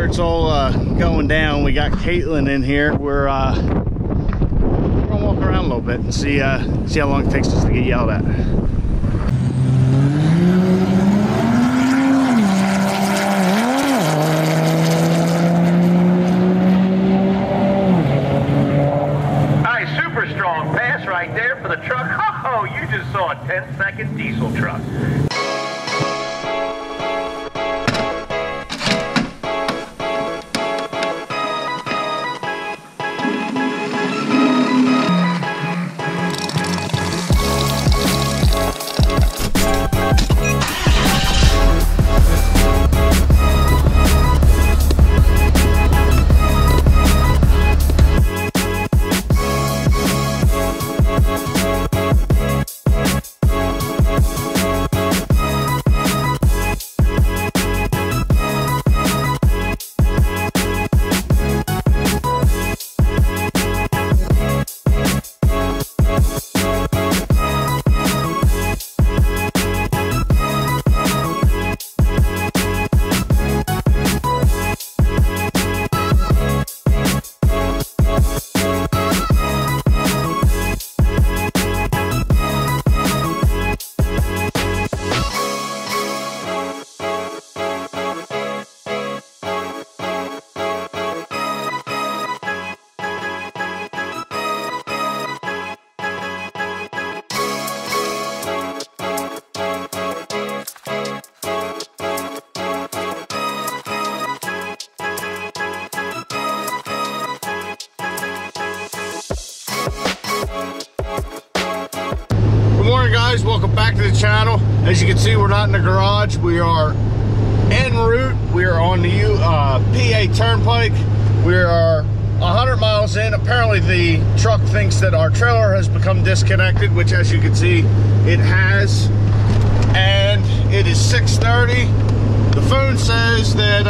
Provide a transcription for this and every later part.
it's all going down, we got Caitlin in here. We're gonna walk around a little bit and see how long it takes us to get yelled at. Super strong pass right there for the truck. Oh, you just saw a 10-second diesel truck. Welcome back to the channel. As you can see, we're not in the garage. We are en route. We are on the PA Turnpike. We are 100 miles in. Apparently the truck thinks that our trailer has become disconnected, which as you can see, it has. And it is 6:30. The phone says that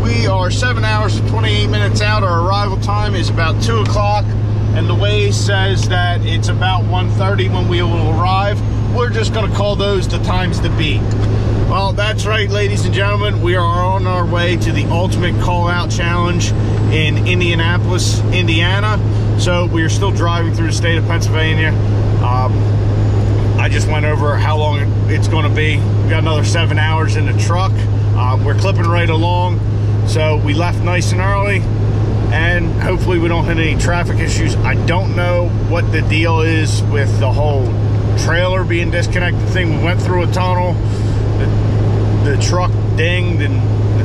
we are 7 hours and 28 minutes out. Our arrival time is about 2 o'clock. And the Waze says that it's about 1:30 when we will arrive. We're just going to call those the times to beat. Well, that's right, ladies and gentlemen. We are on our way to the Ultimate Callout Challenge in Indianapolis, Indiana. So we are still driving through the state of Pennsylvania. I just went over how long it's going to be. We got another 7 hours in the truck. We're clipping right along. So we left nice and early. And hopefully we don't hit any traffic issues. I don't know what the deal is with the whole trailer being disconnected thing. We went through a tunnel, the truck dinged, and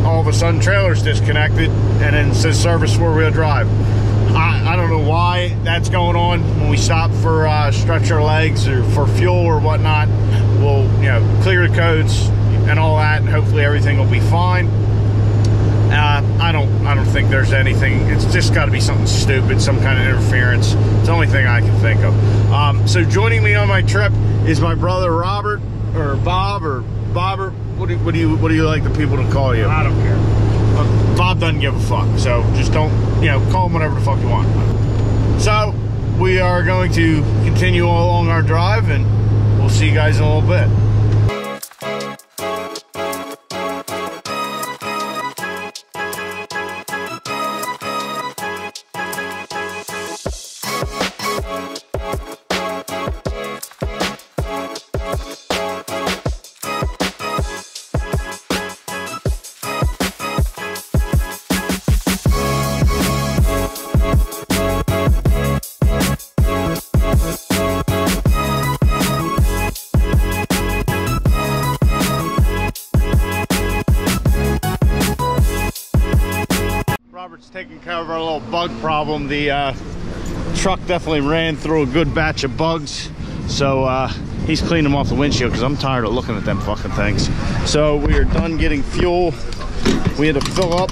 all of a sudden trailer's disconnected, and then it says service 4-wheel drive. I don't know why that's going on. When we stop for stretch our legs or for fuel or whatnot, we'll clear the codes and all that, and hopefully everything will be fine. I don't think there's anything. It's just got to be something stupid, some kind of interference. It's the only thing I can think of. So joining me on my trip is my brother Robert, or Bob, or Bobbert. What do you like the people to call you? I don't care. Bob doesn't give a fuck. So just don't call him whatever the fuck you want. So we are going to continue along our drive, and we'll see you guys in a little bit. Robert's taking care of our little bug problem. The truck definitely ran through a good batch of bugs, so he's cleaning them off the windshield because I'm tired of looking at them fucking things. So we are done getting fuel. We had to fill up.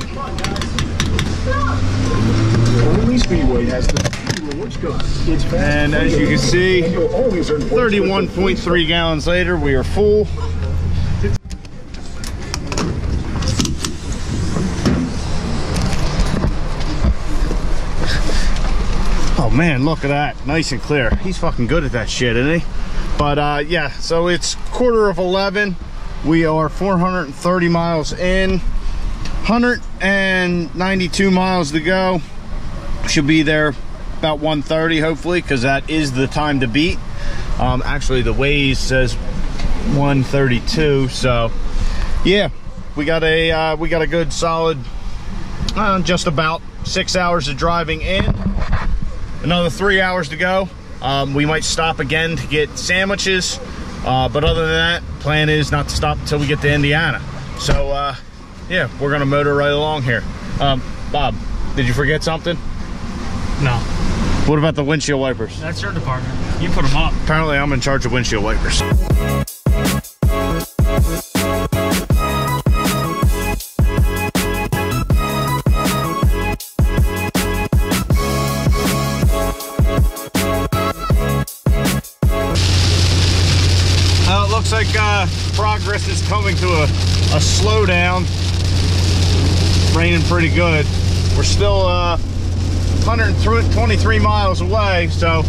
Only Speedway has the and as you can see, 31.3 gallons later, we are full. Oh man, look at that, nice and clear. He's fucking good at that shit, isn't he? But yeah, so it's 11:15. We are 430 miles in. 192 miles to go. Should be there about 1:30 hopefully, because that is the time to beat. Actually the Waze says 1:32, so yeah, we got a good solid just about 6 hours of driving in. Another 3 hours to go. We might stop again to get sandwiches, but other than that, plan is not to stop until we get to Indiana. So yeah, we're gonna motor right along here. Bob, did you forget something? No. What about the windshield wipers? That's your department. You put them up. Apparently I'm in charge of windshield wipers. It looks like progress is coming to a slowdown. Raining pretty good. We're still 123 miles away, so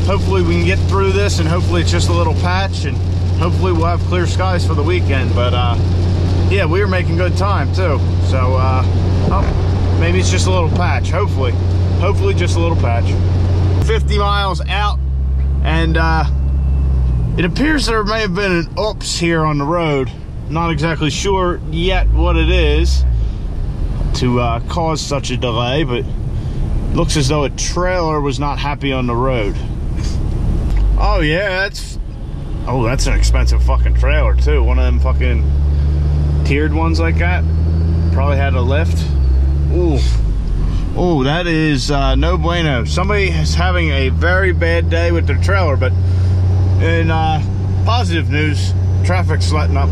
hopefully we can get through this, and hopefully it's just a little patch, and hopefully we'll have clear skies for the weekend. But yeah, we were making good time too, so oh, maybe it's just a little patch. Hopefully just a little patch. 50 miles out, and it appears there may have been an oops here on the road. Not exactly sure yet what it is to cause such a delay, but looks as though a trailer was not happy on the road. Oh yeah, that's an expensive fucking trailer too. One of them fucking tiered ones like that. Probably had a lift. Ooh, that is no bueno. Somebody is having a very bad day with their trailer, but in positive news, traffic's letting up.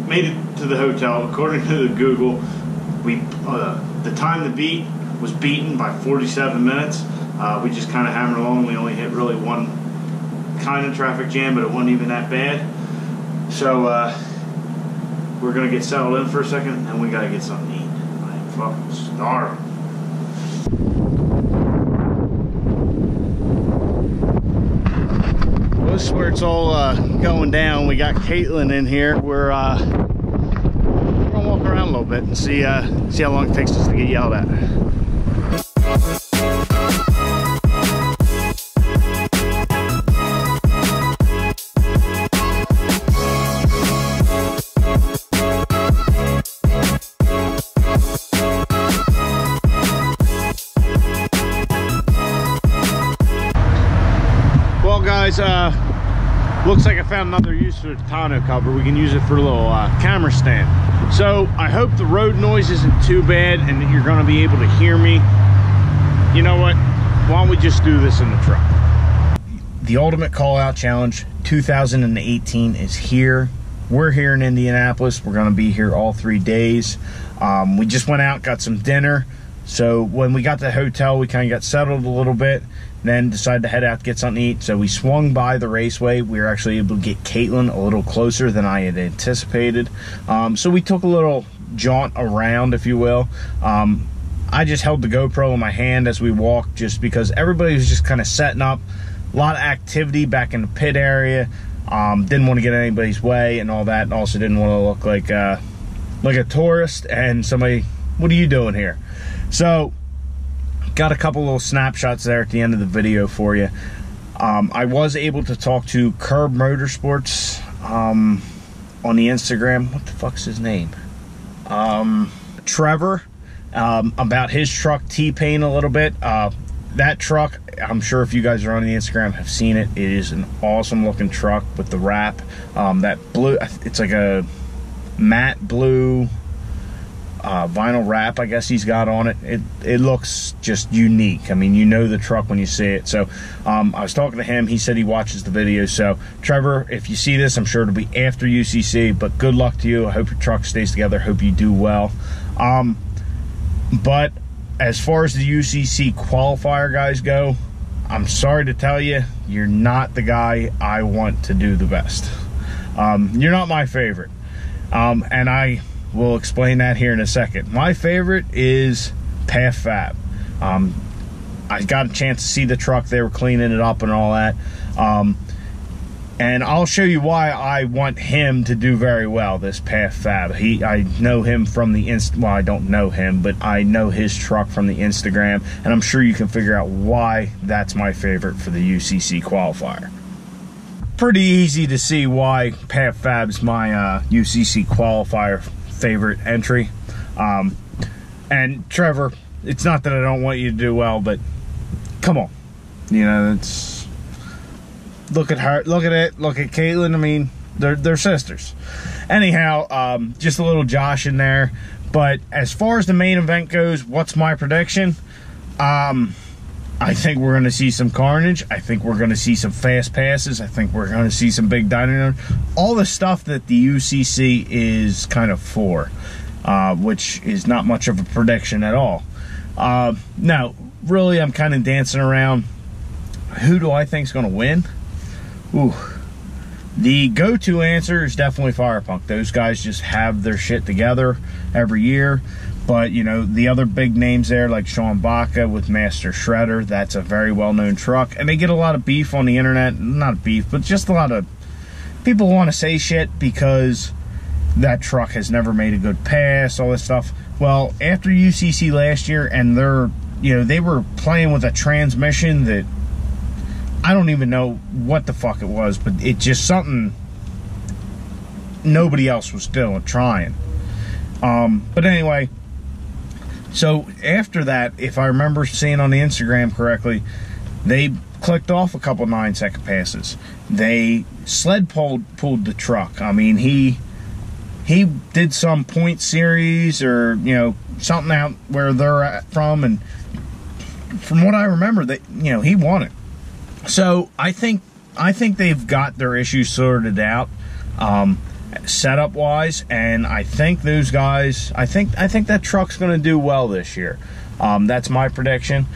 Made it to the hotel. According to the Google, the time to beat was beaten by 47 minutes. We just kind of hammered along. We only hit really one kind of traffic jam, but it wasn't even that bad. So we're gonna get settled in for a second, and we gotta get something to eat. I'm fucking starving. This is where it's all going down. We got Caitlin in here. We're gonna walk around a little bit and see how long it takes us to get yelled at. Well guys, looks like I found another use for the tonneau cover. We can use it for a little camera stand. So I hope the road noise isn't too bad and that you're going to be able to hear me. You know what? Why don't we just do this in the truck? The Ultimate Call Out Challenge 2018 is here. We're here in Indianapolis. We're going to be here all 3 days. We just went out, got some dinner. So when we got to the hotel, we kind of got settled a little bit, then decided to head out to get something to eat. So we swung by the raceway. We were actually able to get Caitlin a little closer than I had anticipated. So we took a little jaunt around, if you will. I just held the GoPro in my hand as we walked, just because everybody was just kind of setting up. A lot of activity back in the pit area. Didn't want to get anybody's way and all that, and also didn't want to look like a tourist and somebody, what are you doing here? So got a couple little snapshots there at the end of the video for you. I was able to talk to Curb Motorsports on the Instagram. What the fuck's his name? Trevor, about his truck T-Pain a little bit. That truck, I'm sure if you guys are on the Instagram have seen it. It is an awesome looking truck with the wrap. That blue, it's like a matte blue vinyl wrap, I guess he's got on it. It looks just unique. I mean, you know the truck when you see it. So I was talking to him. He said he watches the video. So Trevor, if you see this, I'm sure it'll be after UCC, but good luck to you. I hope your truck stays together. Hope you do well. But as far as the UCC qualifier guys go, I'm sorry to tell you, you're not the guy I want to do the best. You're not my favorite. And I will explain that here in a second. My favorite is Path Fab. I got a chance to see the truck. They were cleaning it up and all that. And I'll show you why I want him to do very well this PAF Fab. I know him from the well, I don't know him, but I know his truck from the Instagram, and I'm sure you can figure out why that's my favorite for the UCC qualifier. Pretty easy to see why PAF Fab's my UCC qualifier favorite entry. And Trevor, it's not that I don't want you to do well, but come on, you know, it's. Look at her, look at it, look at Caitlin. I mean, they're sisters. Anyhow, just a little Josh in there. But as far as the main event goes, what's my prediction? I think we're going to see some carnage. I think we're going to see some fast passes. I think we're going to see some big dynamo. All the stuff that the UCC is kind of for, which is not much of a prediction at all. No, really, I'm kind of dancing around. Who do I think is going to win? Ooh, the go-to answer is definitely Firepunk. Those guys just have their shit together every year. But, you know, the other big names there, like Sean Baca with Master Shredder, that's a very well-known truck. And they get a lot of beef on the internet. Not beef, but just a lot of people want to say shit because that truck has never made a good pass, all this stuff. Well, after UCC last year, and they were playing with a transmission that I don't even know what the fuck it was, but it just something nobody else was still trying. But anyway, so after that, if I remember seeing on the Instagram correctly, they clicked off a couple 9-second passes. They sled pulled the truck. I mean, he did some point series or, you know, something out where they're from, and from what I remember, that, you know, he won it. So I think they've got their issues sorted out, setup wise, and I think those guys, I think that truck's going to do well this year. That's my prediction.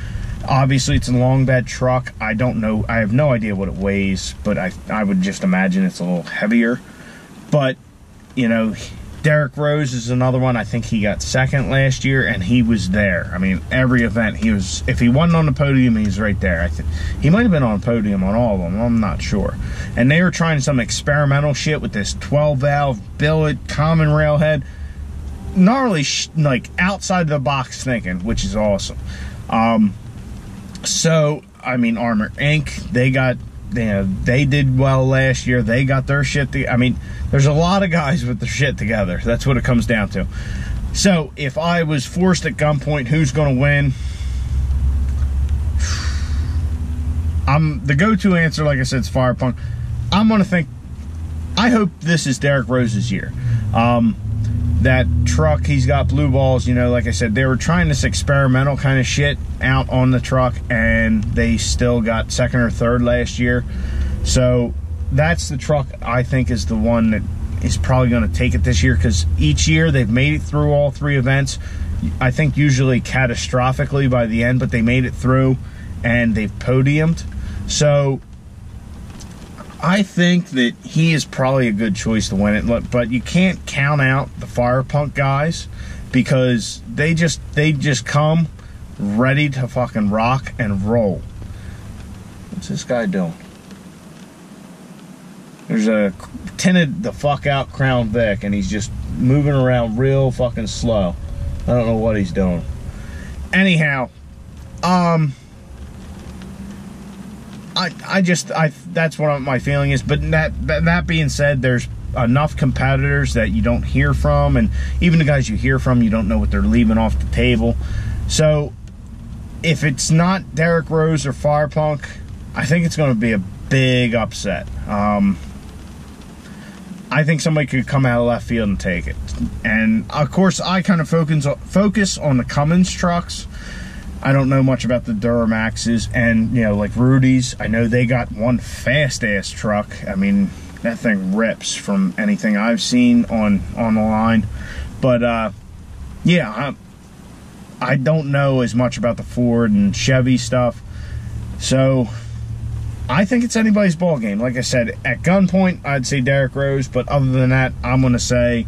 Obviously, it's a long bed truck. I don't know. I have no idea what it weighs, but I would just imagine it's a little heavier. But, you know, Derek Rose is another one. I think he got second last year, and he was there. I mean, every event he was. If he wasn't on the podium, he was right there. I think he might have been on the podium on all of them. I'm not sure. And they were trying some experimental shit with this 12-valve billet common railhead. Gnarly, like outside the box thinking, which is awesome. So I mean, Armor Inc. They did well last year. They got their shit. I mean, there's a lot of guys with their shit together. That's what it comes down to. So, if I was forced at gunpoint, who's going to win? The go-to answer, like I said, is Firepunk. I'm going to think, I hope this is Derek Rose's year. That truck, he's got blue balls, you know, like I said, they were trying this experimental kind of shit out on the truck, and they still got second or third last year. So that's the truck I think is the one that is probably going to take it this year, because each year they've made it through all 3 events. I think usually catastrophically by the end, but they made it through and they've podiumed. So I think that he is probably a good choice to win it, but you can't count out the Firepunk guys, because they just come ready to fucking rock and roll. What's this guy doing? There's a tinted the fuck out Crown Vic, and he's just moving around real fucking slow. I don't know what he's doing. Anyhow, that's what my feeling is. But that being said, there's enough competitors that you don't hear from, and even the guys you hear from, you don't know what they're leaving off the table. So if it's not Derek Rose or Firepunk, I think it's going to be a big upset. I think somebody could come out of left field and take it. And of course, I kind of focus on the Cummins trucks. I don't know much about the Duramaxes, and, you know, like Rudy's, I know they got one fast-ass truck. I mean, that thing rips from anything I've seen on the line. But, yeah, I don't know as much about the Ford and Chevy stuff. So I think it's anybody's ball game. Like I said, at gunpoint, I'd say Derek Rose, but other than that, I'm going to say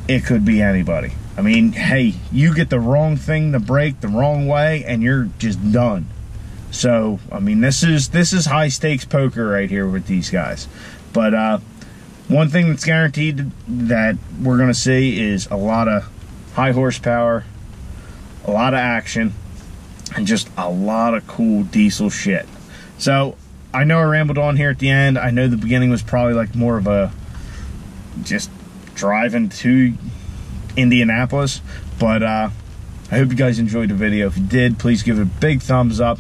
it could be anybody. I mean, hey, you get the wrong thing to break the wrong way, and you're just done. So I mean, this is high stakes poker right here with these guys. But one thing that's guaranteed that we're gonna see is a lot of high horsepower, a lot of action, and just a lot of cool diesel shit. So I know I rambled on here at the end. I know the beginning was probably like more of a just driving to Indianapolis, but I hope you guys enjoyed the video. If you did, please give it a big thumbs up,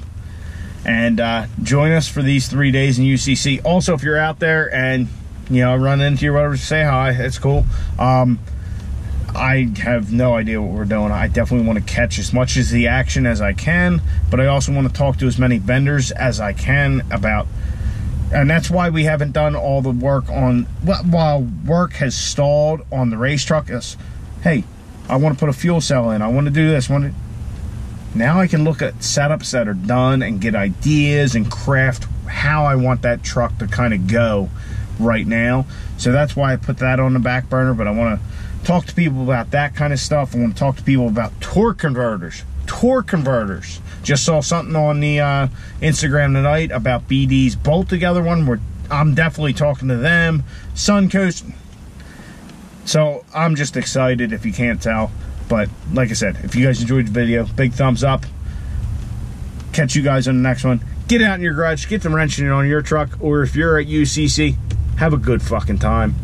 and join us for these 3 days in UCC. Also, if you're out there and you know run into you, whatever, say hi. It's cool. I have no idea what we're doing. I definitely want to catch as much as the action as I can, but I also want to talk to as many vendors as I can about, and that's why we haven't done all the work on, while work has stalled on the race truck. Is, hey, I want to put a fuel cell in, I want to do this, now I can look at setups that are done and get ideas and craft how I want that truck to kind of go right now. So that's why I put that on the back burner. But I want to talk to people about that kind of stuff. I want to talk to people about torque converters. Just saw something on the Instagram tonight about BD's bolt together one, where I'm definitely talking to them. Suncoast. So I'm just excited, if you can't tell. But like I said, if you guys enjoyed the video, big thumbs up. Catch you guys on the next one. Get out in your garage, get some wrenching on your truck, or if you're at UCC, have a good fucking time.